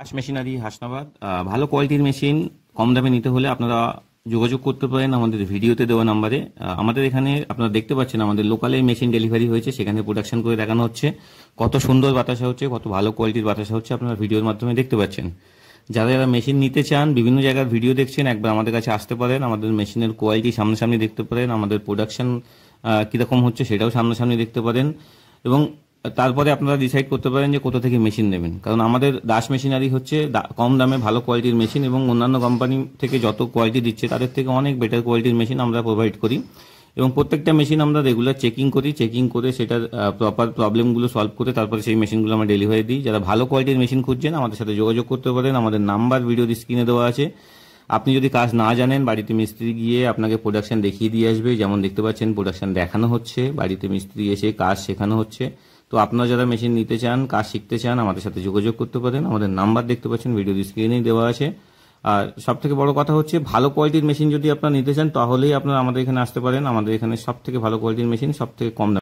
হাস machinery Hasnabad ভালো কোয়ালিটির machine কম দামে নিতে হলে আপনারা যোগাযোগ করতে পারেন আমাদের ভিডিওতে দেওয়া নাম্বারে। আমাদের এখানে আপনারা দেখতে পাচ্ছেন আমাদের লোকালে মেশিন ডেলিভারি হয়েছে, সেখানে প্রোডাকশন করে দেখানো হচ্ছে, কত সুন্দর বাতাসা হচ্ছে, কত ভালো কোয়ালিটির বাতাসা হচ্ছে আপনারা ভিডিওর মাধ্যমে দেখতে পাচ্ছেন। যারা যারা মেশিন নিতে চান, বিভিন্ন জায়গার ভিডিও দেখছেন, একবার আমাদের কাছে আসতে পারেন, আমাদের মেশিনের কোয়ালিটি সামনাসামনি দেখতে পারেন, আমাদের প্রোডাকশন কীরকম হচ্ছে সেটাও সামনাসামনি দেখতে পারেন, এবং তারপরে আপনারা ডিসাইড করতে পারেন যে কোথা থেকে মেশিন নেবেন। কারণ আমাদের দাস মেশিনারি হচ্ছে কম দামে ভালো কোয়ালিটির মেশিন, এবং অন্যান্য কোম্পানি থেকে যত কোয়ালিটি দিচ্ছে তাদের থেকে অনেক বেটার কোয়ালিটির মেশিন আমরা প্রোভাইড করি। এবং প্রত্যেকটা মেশিন আমরা রেগুলার চেকিং করি, চেকিং করে সেটার প্রপার প্রবলেমগুলো সলভ করে তারপরে সেই মেশিনগুলো আমরা ডেলিভারি দিই। যারা ভালো কোয়ালিটির মেশিন খুঁজছেন আমাদের সাথে যোগাযোগ করতে পারেন, আমাদের নাম্বার ভিডিওর স্ক্রিনে দেওয়া আছে। আপনি যদি কাজ না জানেন, বাড়িতে মিস্ত্রি গিয়ে আপনাকে প্রোডাকশন দেখিয়ে দিয়ে আসবে। যেমন দেখতে পাচ্ছেন প্রোডাকশন দেখানো হচ্ছে, বাড়িতে মিস্ত্রি এসে কাজ শেখানো হচ্ছে। তো আপনারা যারা মেশিন নিতে চান, কাজ শিখতে চান, আমাদের সাথে যোগাযোগ করতে পারেন। আমাদের নাম্বার দেখতে পাচ্ছেন ভিডিওর স্ক্রিনেই দেওয়া আছে। আর সব থেকে বড় কথা হচ্ছে, ভালো কোয়ালিটির মেশিন যদি আপনারা নিতে চান তাহলেই আপনারা আমাদের এখানে আসতে পারেন। আমাদের এখানে সব থেকে ভালো কোয়ালিটির মেশিন সব থেকে কম দামে